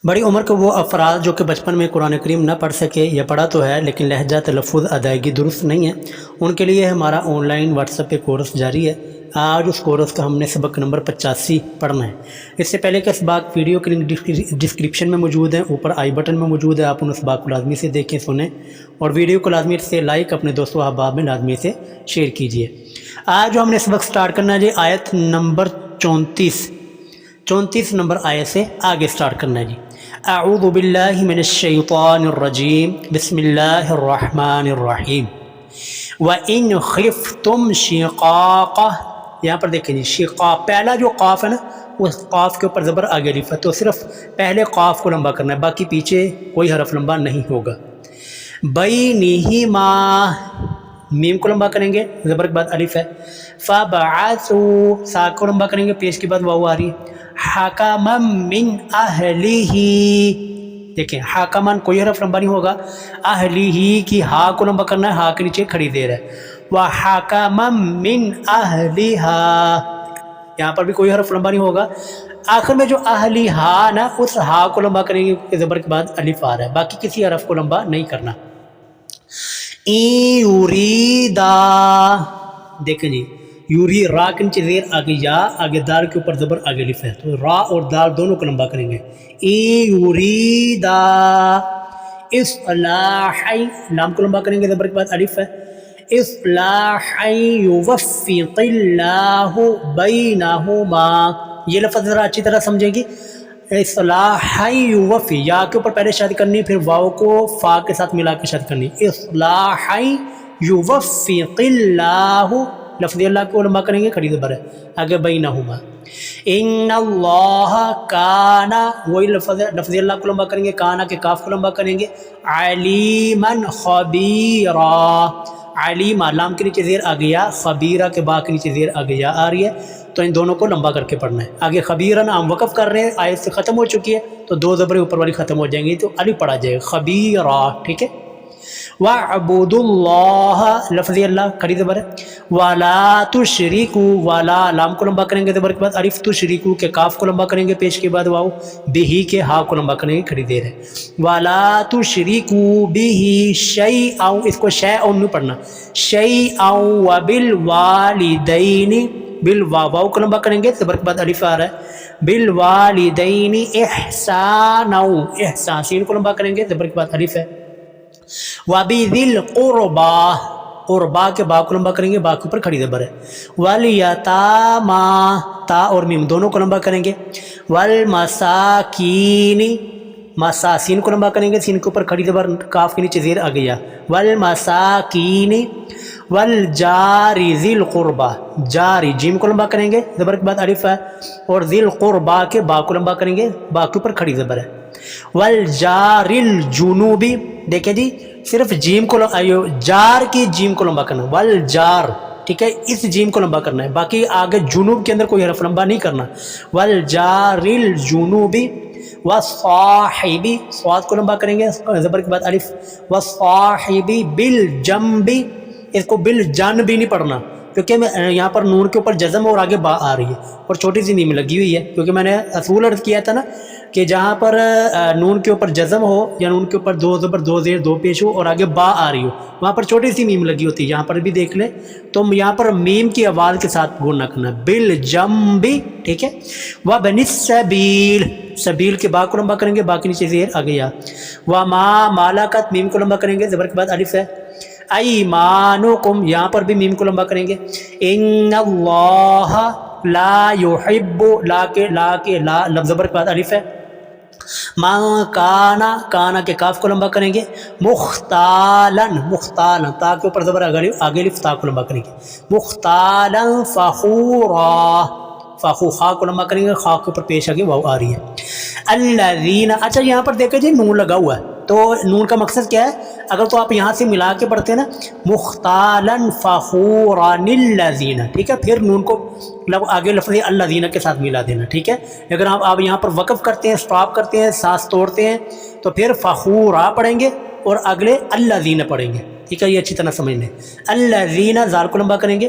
بڑی عمر کے وہ افراد جو کہ بچپن میں قرآن کریم نہ پڑھ سکے یا پڑھا تو ہے لیکن لہجہ تلفظ ادائیگی درست نہیں ہے، ان کے لیے ہمارا آن لائن واٹس ایپ پہ کورس جاری ہے۔ آج اس کورس کا ہم نے سبق نمبر 85 پڑھنا ہے۔ اس سے پہلے کا اسباق ویڈیو کے لنک ڈسکرپشن میں موجود ہے، اوپر آئی بٹن میں موجود ہے، آپ ان اسباق کو لازمی سے دیکھیں سنیں، اور ویڈیو کو لازمی سے لائک اپنے دوستوں احباب میں لازمی سے شیئر کیجیے۔ آج جو ہم نے سبق سٹارٹ کرنا ہے جی آیت نمبر 34 نمبر آیت سے آگے سٹارٹ کرنا ہے جی۔ اعوذ باللہ من الشیطان الرجیم، بسم اللہ الرحمن الرحیم۔ وَإِنْ خِفْتُمْ شِقَاقَهْ، یہاں پر دیکھیں جی شقاق، پہلا جو قاف ہے نا اس قاف کے اوپر زبر آگے الف ہے، تو صرف پہلے قاف کو لمبا کرنا ہے، باقی پیچھے کوئی حرف لمبا نہیں ہوگا۔ بَيْنِهِمَا، میم کو لمبا کریں گے، زبر کے بعد الف ہے۔ فَبَعَثُوا، سا کو لمبا کریں گے، پیش کے بعد واو آ رہی ہے۔ حَكَمًا مِّنْ أَهْلِهِ، دیکھیں حَكَمًا کوئی حرف لمبا نہیں ہوگا، أَهْلِهِ کی ہا کو لمبا کرنا ہے، ہا کے نیچے کھڑی دیر ہے۔ وَحَكَمًا مِّنْ أَهْلِهَا، یہاں پر بھی کوئی حرف لمبا نہیں ہوگا، آخر میں جو أَهْلِهَا نا اس ہا کو لمبا کریں گے کیونکہ زبر کے بعد الف آ رہا ہے، باقی کسی حرف کو لمبا نہیں کرنا۔ إِن يُرِيدَا، دیکھیں جی یوری را کے نیچے زیر آگے یا، آگے دال کے اوپر زبر آگے الف ہے، تو را اور دال دونوں کو لمبا کریں گے۔ یوریدا اصلاحا، لام کو لمبا کریں گے، زبر کے بعد الف ہے۔ اصلاحا یوفق اللہ بینہما، یہ لفظ ذرا اچھی طرح سمجھیں گی۔ اصلاحا یوفی، یا کے اوپر پہلے شاد کرنی، پھر واو کو فا کے ساتھ ملا کے شاد کرنی۔ اصلاحا یوفق اللہ، لفظ اللہ کو لمبا کریں گے، کھڑی زبر ہے، آگے بینہما۔ ان اللہ کان، وہی لفظ اللہ کو لمبا کریں گے، کانا کے کاف کو لمبا کریں گے۔ علیما خبیرا، علیما لام کے نیچے زیر آ گیا، خبیرہ کے با کے نیچے زیر آ گیا آ رہی ہے، تو ان دونوں کو لمبا کر کے پڑھنا ہے۔ آگے خبیرن ہم وقف کر رہے ہیں، آیت سے ختم ہو چکی ہے تو دو زبریں اوپر والی ختم ہو جائیں گی، تو الف پڑھا جائے گا خبیرا، ٹھیک ہے۔ وَاعْبُدُوا اللَّهَ، لفظ اللہ کھڑی زبر ہے۔ وَلَا تُشْرِكُوا، وَلَا لام کو لمبا کریں گے، زبر کے بعد الف، تُشْرِكُوا کے کاف کو لمبا کریں گے، پیش کے بعد واو، بِهِ کے ہا کو لمبا کریں گے، کھڑی دیر ہے۔ وَلَا تُشْرِكُوا بِهِ شَيْئًا، اس کو شَيْئًا نہیں پڑھنا، شَيْئًا وَبِالْوَالِدَيْنِ، واو کو لمبا کریں گے، زبر کے بعد الف آ رہا ہے۔ بِالْوَالِدَيْنِ إِحْسَانًا، احسان سین کو لمبا کریں گے، زبر کے بعد الف ہے۔ وَبِذِي الْقُرْبَى، قربا کے با کو لمبا کریں گے، با کے اوپر کھڑی زبر ہے۔ وَالْيَتَامَى، تا اور میم دونوں کو لمبا کریں گے۔ وَالْمَسَاكِينِ، مسا سین کو لمبا کریں گے، سین کے اوپر کھڑی زبر، کاف کے نیچے زیر آ گیا۔ وَالْمَسَاكِينِ وَالْجَارِ ذِي الْقُرْبَى، جاری جیم کو لمبا کریں گے، زبر کے بعد الف ہے، اور ذی القربا کے با کو لمبا کریں گے، با کے اوپر کھڑی زبر ہے۔ وَالْجَارِ الْجُنُوبِ، دیکھیں جی صرف جیم کو جار کی جیم کو لمبا کرنا، والجار، ٹھیک ہے، اس جیم کو لمبا کرنا ہے، باقی آگے جنوب کے اندر کوئی حرف لمبا نہیں کرنا۔ والجار الجنوب والصاحب، صاد کو لمبا کریں گے، زبر کے بعد الف۔ والصاحب بالجنب، اس کو بالجانب نہیں پڑھنا کیونکہ یہاں پر نون کے اوپر جزم اور آگے با آ رہی ہے اور چھوٹی سی میم لگی ہوئی ہے، کیونکہ میں نے اصول عرض کیا تھا نا کہ جہاں پر نون کے اوپر جزم ہو یا نون کے اوپر دو زبر دو زیر دو پیش ہو اور آگے با آ رہی ہو، وہاں پر چھوٹی سی میم لگی ہوتی ہے، یہاں پر بھی دیکھ لیں تو یہاں پر میم کی آواز کے ساتھ گوننا کرنا، بالجنب، ٹھیک ہے۔ وَبَنِ السَّبِيلِ، سبیل کے با کو لمبا کریں گے، با کے نیچے زیر آ گیا۔ وَمَا مَلَكَتْ، میم کو لمبا کریں گے، زبر کے بعد الف ہے۔ ایمانکم، یہاں پر بھی میم کو لمبا کریں گے۔ ان اللہ لا یحب، لا کے لفظ زبر کے بعد الف ہے۔ من کانا، کانا کے کاف کو لمبا کریں گے۔ مختالن، مختالن تا کے اوپر زبر آگے الف، تا کو لمبا کریں گے۔ مختالن فخورا، فخو خا کو لمبا کریں گے، خا کے اوپر پیش آگے واو آ رہی ہے۔ الذین، اچھا یہاں پر دیکھیں جی نون لگا ہوا ہے، تو نون کا مقصد کیا ہے؟ اگر تو آپ یہاں سے ملا کے پڑھتے ہیں نا مختالن فخوران الذین، ٹھیک ہے، پھر نون کو آگے لفظ الذین کے ساتھ ملا دینا، ٹھیک ہے۔ اگر آپ یہاں پر وقف کرتے ہیں، سٹاپ کرتے ہیں، سانس توڑتے ہیں تو پھر فخورا پڑھیں گے اور اگلے الذین پڑھیں گے، ٹھیک ہے، یہ اچھی طرح سمجھ لیں۔ الذین زال کو لمبا کریں گے۔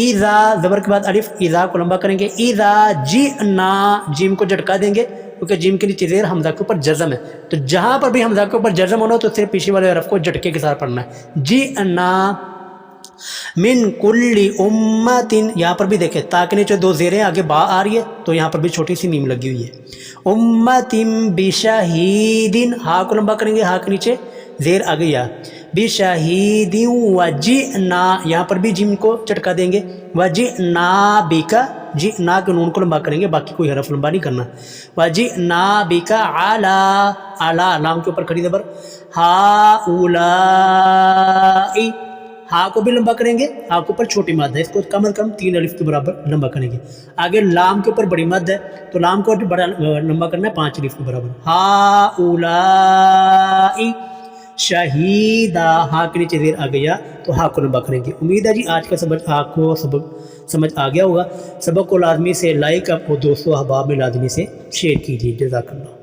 ایزا زبر کے بعد الف، ایزا کو لمبا کریں گے، ایزا جئنا جیم کو جھٹکا دیں گے کیونکہ جیم کے نیچے زیر حمزہ کے اوپر جزم ہے، تو جہاں پر بھی حمزہ کے اوپر جزم ہونا تو صرف پیچھے والے حرف کو جھٹکے کے ساتھ پڑھنا ہے، جئنا من کل امت، یہاں پر بھی دیکھیں تا کے نیچے دو زیریں آگے با آ رہی ہے تو یہاں پر بھی چھوٹی سی میم لگی ہوئی ہے، امت بشہید، ہا کو لمبا کریں گے، ہا کے نیچے زیر آ گئی، بشہید وجئنا، یہاں پر بھی جیم کو چٹکا دیں گے، وجئنا بکا، جئنا کے نون کو لمبا کریں گے، باقی کوئی حرف لمبا نہیں کرنا، وجئنا بکا علی، علی لام کے اوپر کھڑی زبر، ہؤلائی، ہا کو بھی لمبا کریں گے، ہا کے اوپر چھوٹی مد ہے، اس کو کم از کم 3 الف کے برابر لمبا کریں گے، آگے لام کے اوپر بڑی مد ہے تو لام کو بڑا لمبا کرنا ہے 5 الف کے برابر، ہؤلائی شہیدہ، ہا کے نیچے زیر آ گیا تو ہا کو لمبا کریں گے۔ امید ہے جی آج کا سبق آپ کو سمجھ آ گیا ہوگا، سبق کو لازمی سے لائک، آپ کو دوستوں احباب میں لازمی سے شیئر کیجیے، جزاک اللہ۔